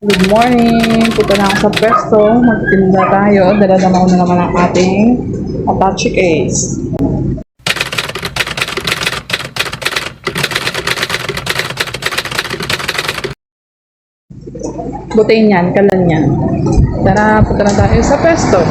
Good morning! Punta na ako sa pwesto. Magtinda tayo. Dala-dala ko na naman ang ating attache case. Butain yan, kalan yan. Tara, punta na tayo sa pwesto.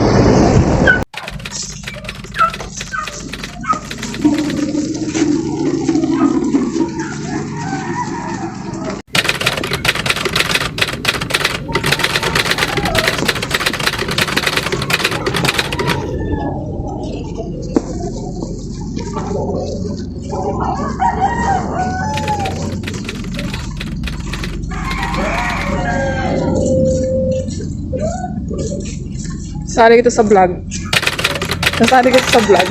Sali kita sa vlog. Nasali kita sa vlog.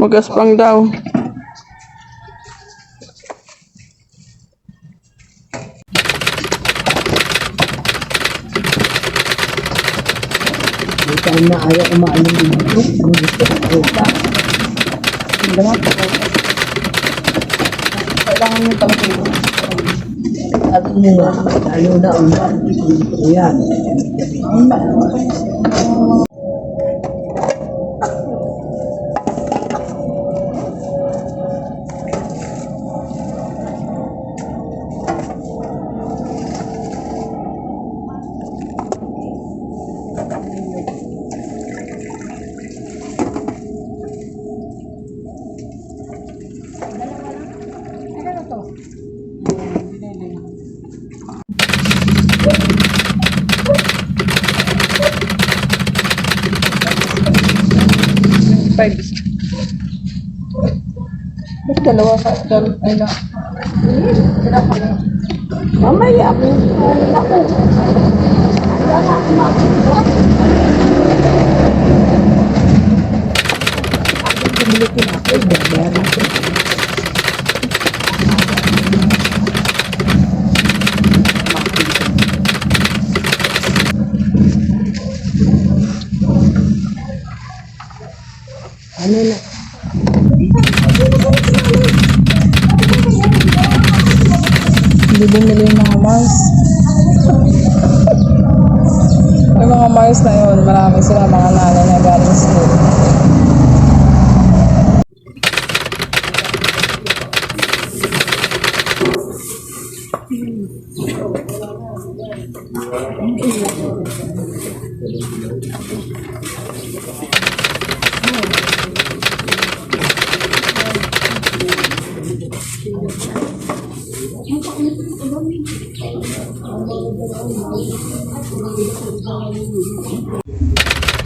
Magaspang daw. Bukan na ayaw umaalim dito. Ang gusto ko pa. Kailangan nyo talaga ito. Sabi mo, ayaw na umaalim dito. Yan. Five. Dalawa sa dalawa. Ay na. Mamaya ako. Ako. Ano na? Hindi bumili yung mga Mars. Yung mga Mars na yun, marami sila mga nanay na galing school.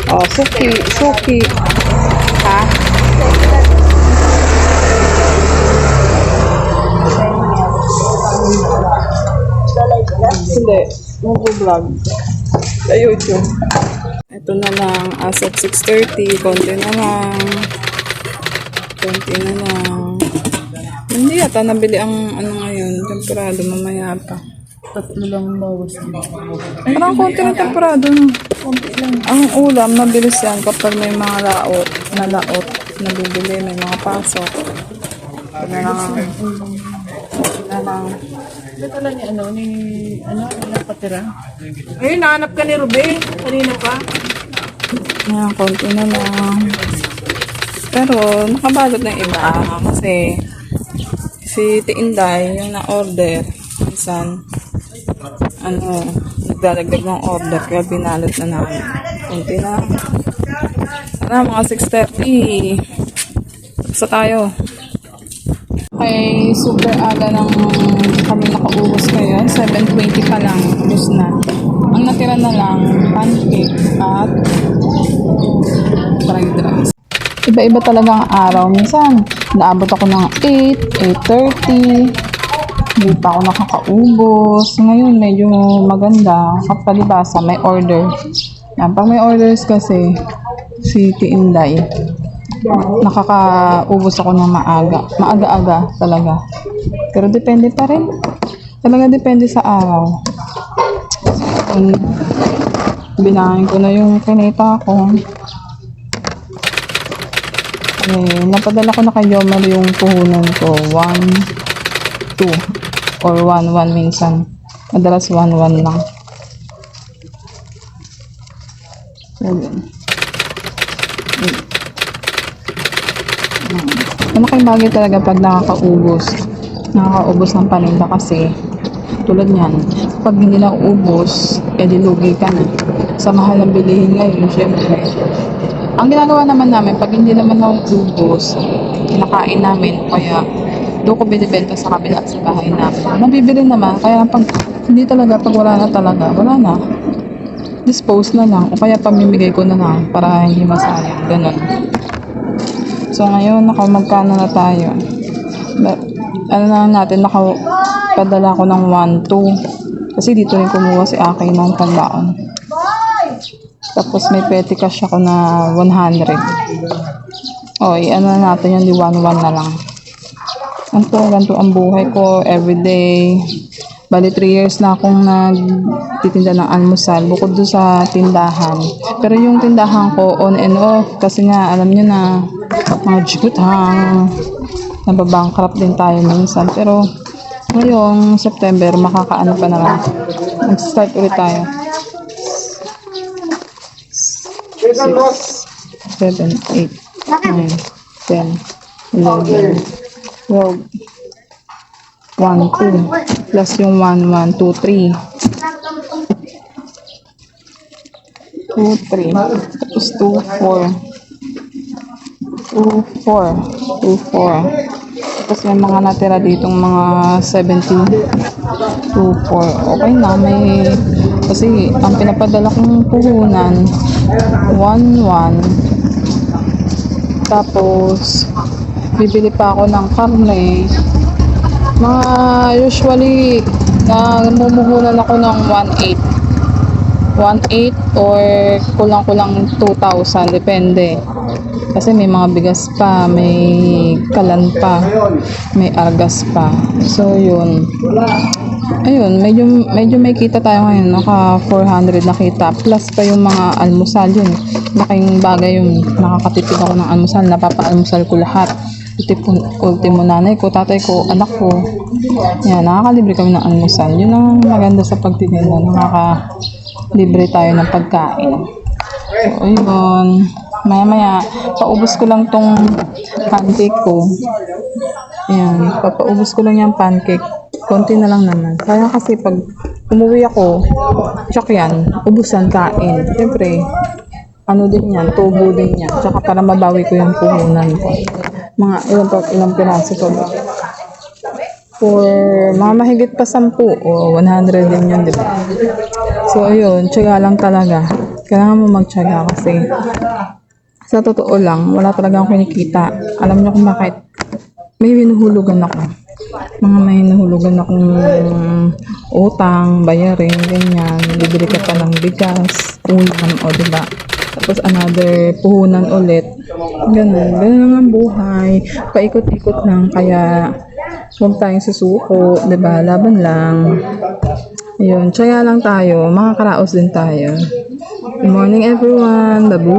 Oh, suki, suki. Ha? Hindi. Mag-vlog. Sa YouTube. Ito na lang. As of 6:30. Konti na lang. Konti na lang. Hindi yata nabili ang ano ngayon. Temporado mamaya pa. Tatlo lang bawas. Parang konti na temporado. No? Konti lang. Ang ulam, mabilis yan kapag may mga laot, nabibili, may mga pasok. Ito na lang. Ito lang ni napatira. Ayun, nahanap ka ni Ruben. Kanina pa. Ayan, konti na lang. Pero, nakabalot ng iba. Kasi, si Tiinday, yung na-order, minsan, nagdadagdag ng order, kaya binalot na namin. Konti na. Sana, mga 6:30. Tapos na tayo. Okay, super aga ng kami nakaubos ngayon. 7:20 pa lang. Ubus na. Ang natira na lang, pancake at fried rice. Iba-iba talaga ang araw. Minsan, naabot ako ng 8, 8:30. Hindi pa ako nakakaubos. Ngayon, medyo maganda. At palibasa, may order. Yan, pag may orders kasi, si Tiinday, nakakaubos ako ng maaga. Maaga-aga talaga. Pero depende pa rin. Talaga depende sa araw. Kung binahin ko na yung kinita ko. Napadala ko na kay Yomar yung puhunan ko. 1, 2. Or 1, 1 minsan. Madalas 1, 1 lang. Malaking bagay talaga pag nakakaubos ng paninda kasi tulad niyan, pag hindi na uubos, edi lugi ka na. Sa mahal ng bilihin ngayon, syempre. Ang ginagawa naman namin, pag hindi naman nauubos, kinakain namin, kaya doon ko binibenta sa kabila sa bahay namin. Nabibili naman, kaya pag hindi talaga, pag wala na talaga, wala na. Dispose na lang, o kaya pamimigay ko na lang para hindi masayang, ganun. So ngayon, magkano na tayo? Ano na natin, nakapadala ko ng 1, 2. Kasi dito rin kumuha si Aki ng pambaon. Tapos may petty cash ako na 100. O, ano na natin yun, di 1, 1 na lang. Ganito ang buhay ko, everyday. Bali 3 years na akong nagtitinda ng almusal bukod doon sa tindahan. Pero yung tindahan ko on and off kasi nga alam nyo na mga jigutang nababankrupt din tayo minsan. Pero ngayong September makakaano pa naman. Mag-start ulit tayo. 6, 7, 8, 9, 10, 11, 12, 1, 2, plus yung 1, 1, 2, 3. 2, 3. Tapos 2, 4. 2, 4. 2, 4. Tapos may mga natira ditong mga 17. 2, 4. Okay na, may... Kasi ang pinapadala kong puhunan, 1, 1. Tapos, bibili pa ako ng karne. Mga usually, namumuhunan ako ng 1.8. 1.8 or kulang-kulang 2,000, depende. Kasi may mga bigas pa, may kalan pa, may argas pa. So, yun. Ayun, medyo may kita tayo ngayon. Naka 400 na kita. Plus pa yung mga almusal yun. Laking bagay yung nakakatipid ako ng almusal. Napapa-almusal ko lahat. Ultimo nanay ko, tatay ko, anak ko. Yan, nakakalibre kami ng almusal. Yun ang maganda sa pagtitinda. Nakakalibre tayo ng pagkain. So, ayun. Maya-maya, paubos ko lang tong pancake ko. Ayan, papaubos ko lang yung pancake. Konti na lang naman. Kaya kasi pag umuwi ako, tsak yan, ubusan kain. Siyempre, ano din yan, tubo din yan. Tsaka para mabawi ko yung puhunan ko. Mga ilang piraso ko ba? For mga mahigit pa 10 o 100 din yun, diba? So, ayun, tsaga lang talaga. Kailangan mo magtsaga kasi sa totoo lang, wala talaga akong kinikita. Alam niyo kung bakit? May hinuhulugan ako. May hinuhulugan akong utang, bayarin, ganyan. Bibili ka pa ng bigas, ulam, o diba? Tapos another puhunan ulit. Ganun lang ang buhay. Paikot-ikot lang, kaya huwag tayong susuko, diba? Laban lang. Ayun, tsaya lang tayo. Makakaraos din tayo. Good morning everyone. Babu!